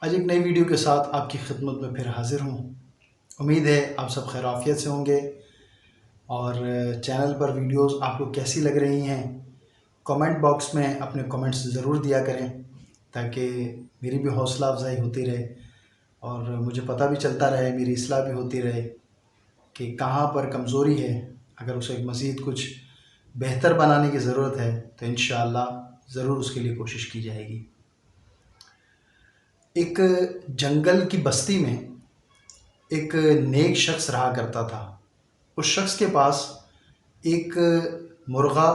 آج ایک نئی ویڈیو کے ساتھ آپ کی خدمت میں پھر حاضر ہوں۔ امید ہے آپ سب خیر عافیت سے ہوں گے، اور چینل پر ویڈیوز آپ کو کیسی لگ رہی ہیں کامنٹ باکس میں اپنے کامنٹس ضرور دیا کریں، تاکہ میری بھی حوصلہ افزائی ہوتی رہے اور مجھے پتہ بھی چلتا رہے، میری اصلاح بھی ہوتی رہے کہ کہاں پر کمزوری ہے۔ اگر اسے مزید کچھ بہتر بنانے کی ضرورت ہے تو انشاءاللہ ضرور اس کے لیے کوشش کی جائے گی۔ ایک جنگل کی بستی میں ایک نیک شخص رہا کرتا تھا۔ اس شخص کے پاس ایک مرغا،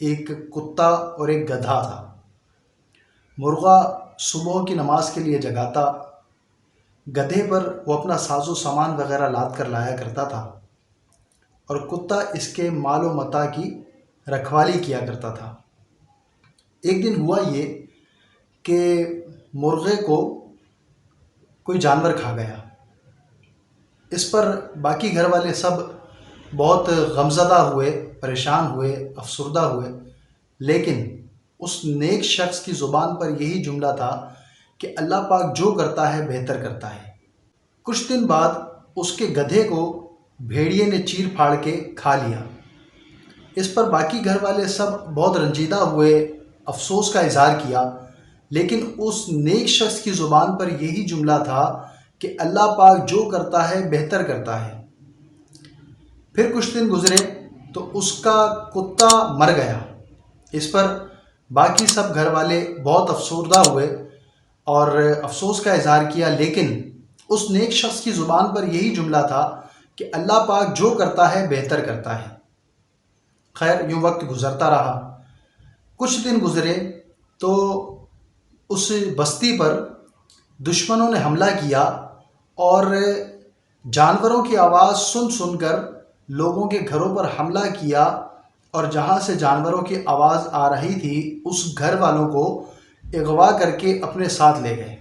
ایک کتا اور ایک گدھا تھا۔ مرغا صبح کی نماز کے لیے جگاتا، گدھے پر وہ اپنا ساز و سامان وغیرہ لاد کر لایا کرتا تھا، اور کتا اس کے مال و متاع کی رکھوالی کیا کرتا تھا۔ ایک دن ہوا یہ کہ مرغے کو کوئی جانور کھا گیا۔ اس پر باقی گھر والے سب بہت غمزدہ ہوئے، پریشان ہوئے، افسردہ ہوئے، لیکن اس نیک شخص کی زبان پر یہی جملہ تھا کہ اللہ پاک جو کرتا ہے بہتر کرتا ہے۔ کچھ دن بعد اس کے گدھے کو بھیڑیے نے چیر پھاڑ کے کھا لیا۔ اس پر باقی گھر والے سب بہت رنجیدہ ہوئے، افسوس کا اظہار کیا، لیکن اس نیک شخص کی زبان پر یہی جملہ تھا کہ اللہ پاک جو کرتا ہے بہتر کرتا ہے۔ پھر کچھ دن گزرے تو اس کا کتا مر گیا۔ اس پر باقی سب گھر والے بہت افسردہ ہوئے اور افسوس کا اظہار کیا، لیکن اس نیک شخص کی زبان پر یہی جملہ تھا کہ اللہ پاک جو کرتا ہے بہتر کرتا ہے۔ خیر، یوں وقت گزرتا رہا۔ کچھ دن گزرے تو اس بستی پر دشمنوں نے حملہ کیا، اور جانوروں کی آواز سن سن کر لوگوں کے گھروں پر حملہ کیا، اور جہاں سے جانوروں کی آواز آ رہی تھی اس گھر والوں کو اغوا کر کے اپنے ساتھ لے گئے۔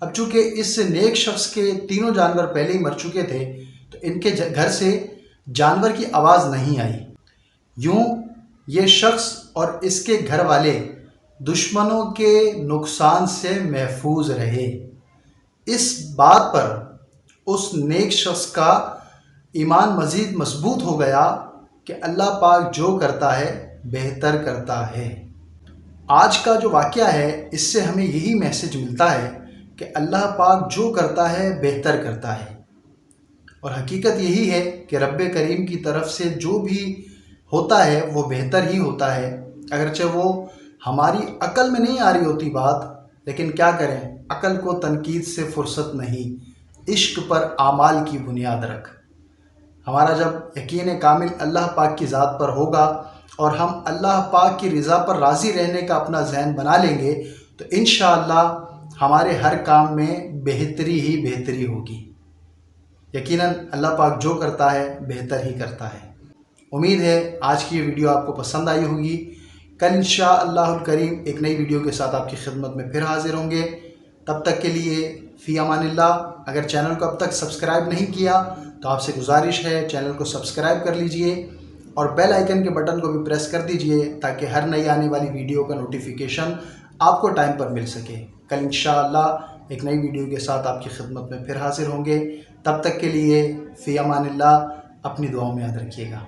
اب چونکہ اس نیک شخص کے تینوں جانور پہلے ہی مر چکے تھے تو ان کے گھر سے جانور کی آواز نہیں آئی۔ یوں یہ شخص اور اس کے گھر والے دشمنوں کے نقصان سے محفوظ رہے۔ اس بات پر اس نیک شخص کا ایمان مزید مضبوط ہو گیا کہ اللہ پاک جو کرتا ہے بہتر کرتا ہے۔ آج کا جو واقعہ ہے اس سے ہمیں یہی میسج ملتا ہے کہ اللہ پاک جو کرتا ہے بہتر کرتا ہے، اور حقیقت یہی ہے کہ رب کریم کی طرف سے جو بھی ہوتا ہے وہ بہتر ہی ہوتا ہے، اگرچہ وہ ہماری عقل میں نہیں آ رہی ہوتی بات، لیکن کیا کریں، عقل کو تنقید سے فرصت نہیں، عشق پر اعمال کی بنیاد رکھ۔ ہمارا جب یقین کامل اللہ پاک کی ذات پر ہوگا اور ہم اللہ پاک کی رضا پر راضی رہنے کا اپنا ذہن بنا لیں گے تو انشاءاللہ ہمارے ہر کام میں بہتری ہی بہتری ہوگی۔ یقیناً اللہ پاک جو کرتا ہے بہتر ہی کرتا ہے۔ امید ہے آج کی یہ ویڈیو آپ کو پسند آئی ہوگی۔ کل انشاءاللہ الکریم ایک نئی ویڈیو کے ساتھ آپ کی خدمت میں پھر حاضر ہوں گے۔ تب تک کے لیے فی امان اللہ۔ اگر چینل کو اب تک سبسکرائب نہیں کیا تو آپ سے گزارش ہے چینل کو سبسکرائب کر لیجئے، اور بیل آئیکن کے بٹن کو بھی پریس کر دیجئے تاکہ ہر نئی آنے والی ویڈیو کا نوٹیفیکیشن آپ کو ٹائم پر مل سکے۔ کل انشاءاللہ ایک نئی ویڈیو کے ساتھ آپ کی خدمت میں پھر حاضر ہوں گے۔ تب تک کے لیے فی امان اللہ، اپنی دعاؤں میں یاد رکھیے گا۔